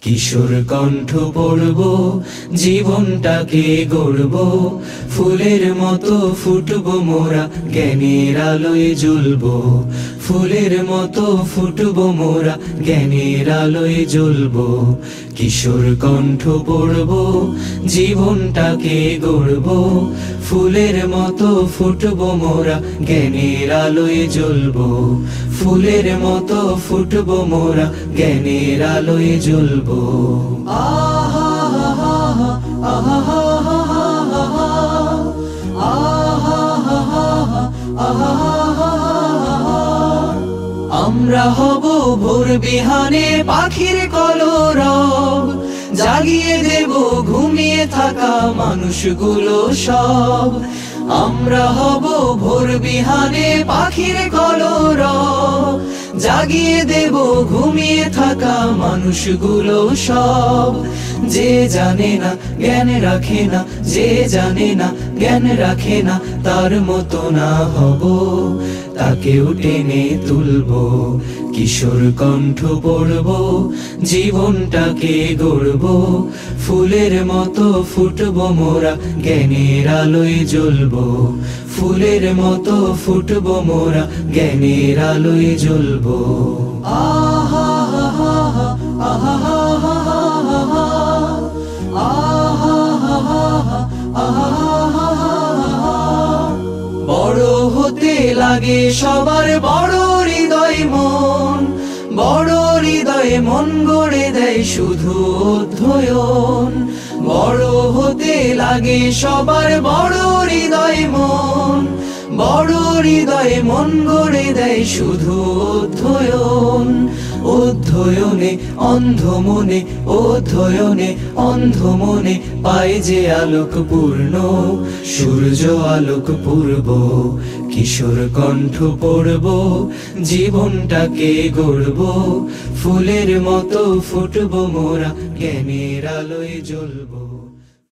কিশোর কণ্ঠ পড়ব, জীবনটাকে গড়ব, ফুলের মতো ফুটব মোরা, জ্ঞানের আলোয় জ্বলব। ফুলের মতো ফুটব মোরা, জ্ঞানের আলোয় জ্বলব। কিশোর কণ্ঠ পড়ব, জীবনটাকে গড়ব, ফুলের মতো ফুটব মোরা, জ্ঞানের আলোয় জ্বলব। ফুলের মতো ফুটব মোরা, জ্ঞানের আলোয় জ্বলব। আমরা হব ভোর বিহানে পাখির কলরব, জাগিয়ে দেব ঘুমিয়ে থাকা মানুষগুলো সব। আমরা হব ভোর বিহানে পাখির কলরব, জাগিয়ে দেব ঘুমিয়ে থাকা মানুষগুলো সব। যে জানে না জ্ঞান রাখে না, যে জানে না জ্ঞান রাখে না, তার মতো না হব, তাকেও টেনে তুলব। কিশোর কণ্ঠ পড়ব, জীবনটাকে গড়ব, ফুলের মতো ফুটব মোরা, জ্ঞানের আলোয় জ্বলব। ফুলের মতো ফুটব মোরা, জ্ঞানের আলোয় জ্বলব। আহা হা হা আহা হা হা হা আহা হা হা আহা। বড় হতে লাগে সবার বড় হৃদয় মন, বড় হৃদয়ে মন গড়ে দেয় শুধু অধ্যয়ন। বড় হতে লাগে সবার বড় হৃদয় মন, বড় হৃদয়ে মন গড়ে দেয় শুধু অধ্যয়ন। অধ্যয়নে অন্ধ মনে, অধ্যয়নে অন্ধ মনে, পায় যে আলোক পূর্ণ, সূর্য আলোক পূর্ব। কিশোর কণ্ঠ পড়ব, জীবনটাকে গড়ব, ফুলের মতো ফুটব মোরা, জ্ঞানের আলোয় জ্বলব।